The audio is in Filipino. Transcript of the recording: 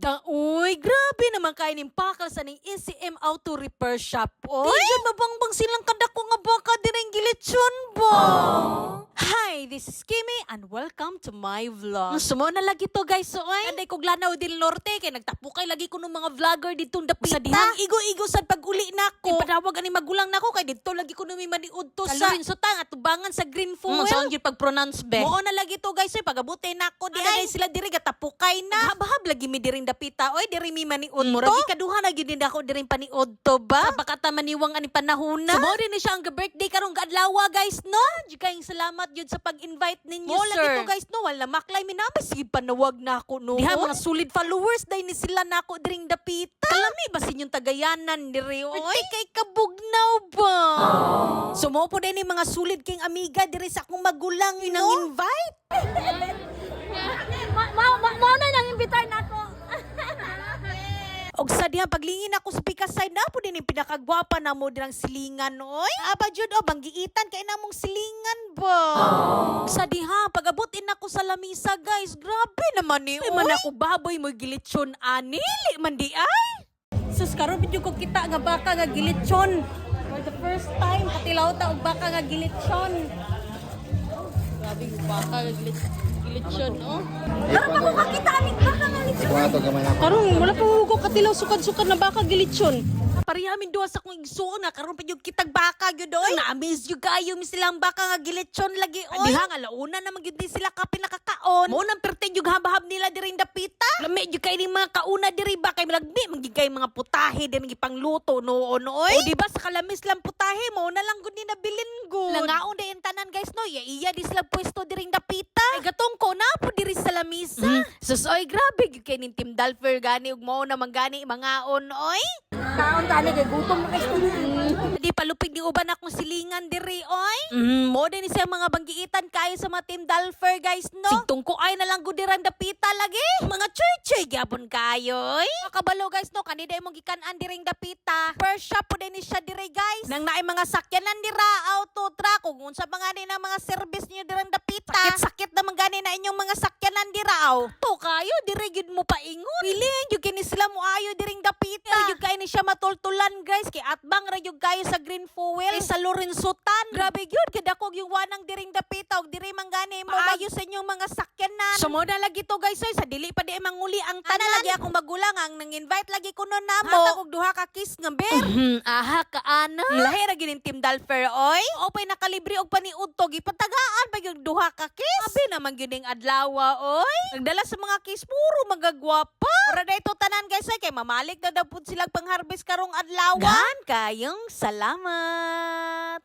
Uy, grabe naman kayo ning pakal sa ning ECM Auto Repair Shop. Oy, diyan mabangbang silang kadako nga baka dinang gilitsyon ba? Hi, this is Kimi and welcome to my vlog. Sumo na lagi to guys, oy. Anday kog lanaw din Norte kay nagtapukay lagi ko ng mga vlogger ditong dapita. Sa dihang igo-igo sad pag-uli nako. Ipadawag ani magulang nako kay dito lagi ko numi maniud to sa Lorenzo-tang at tubangan sa Green Fuel. Saan gyud pag-pronounce be? Mo na lagi to guys, oy pagabuti nako di ay sila diri gatapukay na. Habahab lagi mi diring dapita, oy diri mi maniud to. Murag ikaduha na gyud din ako diring paniud to ba? Sa bakata maniwang ani panahon na. Sumo din ni siya ang birthday karong kaadlaw guys, no? Di kayong salamat yun sa pag-invite ninyo, sir. Lagi to guys, no? Wala maklay minamay. Sige, panawag na ako, no? Diha, mga solid followers, dahil ni sila na ako diring dapita. Kalami ba sinyong tagayanan, diri, oy? Kay kabugnaw ba? Sumo po din ni mga solid king amiga, diri sa akong magulang, inang invite. Mao na nang imbitar nako. Og sa diha paglingin ako sa Pikasay na po din yung pinakagwapa na mo dirang silingan oy. Aba jud o banggiitan kay namong silingan ba. Sa diha pagabutin ako sa lamisa guys. Grabe naman ni oy. Man ako baboy mo gilitsyon ani. Li man di ay. Sus karon bidyo ko kita nga baka nga gilitsyon. For the first time katilaw ta og baka nga gilitsyon. Grabe baka nga gilitsyon oh. Karon ako kakita aning baka nga litsyon. Kuwato gamay ako. Karong wala pa ko katilaw sukad-sukad na baka gilitsyon. Parihamin duha sa kong igsuon na karon pa yung kitag baka gyud oy. Na-amaze yung kayo mi silang baka nga gilitsyon lagi oy. Diha nga launa na magyud di sila ka pinakakaon. Mo nang perte yung habahab nila diring dapita. Lami yung kay ning mga kauna diri ba kay milagdi magigay mga putahe din pangluto noon oy. O di ba sa kalamis lang putahe mo na lang gud ni nabilin gud. Langaon di tanan guys no. Iya di sila pwesto diring dapita. Ay gatong ko na po diri sa lamisa. Sus oy grabe gyud kay ning Team Dalfer gani ug mao na manggani mangaon oy. Kaon tani kay gutom na kay Di palupig ni uban akong silingan diri oy. Mo din siya mga banggiitan kayo sa mga Team Dalfer guys no. Sigtong ko ay na lang gudiran dapita lagi. Mga choy-choy gyapon kayo oy. Makabalo guys no kanida imong gikan-an diring dapita. First shop po din siya diri guys. Nang naay mga sakyanan dira auto truck ug unsa pa nga ni na mga service niyo dirang dapita. Sakit naman gani na inyong mga sakyanan dira aw. To kayo diri gyud mo paingon. Pili gyud kini sila mo ayo diring dapita. Gyud kay ni siya matultulan guys kay atbang ra gyud kayo sa Green Fuel sa Lorenzo-tan. Grabe gyud kay dako yung wanang diring dapita ug diri man gani mo ayo sa inyong mga sakyanan. Sumo na lagi to guys oy sa dili pa di manguli ang tanan lagi akong magulang ang nang-invite lagi ko nun namo. Hatag og duha ka kiss nga ber. Aha ka ana. Lahi ra gyud Team Dalfer oy. Opay nakalibre og paniud to gipatagaan ba yung duha ka kiss. Abi naman gyud ning adlaw oy. Nagdala sa mga kiss puro magagwapa. Para dayto tanan guys oy kay mamalik na daw pud sila pang-harvest karong adlaw. Gan kayong salamat.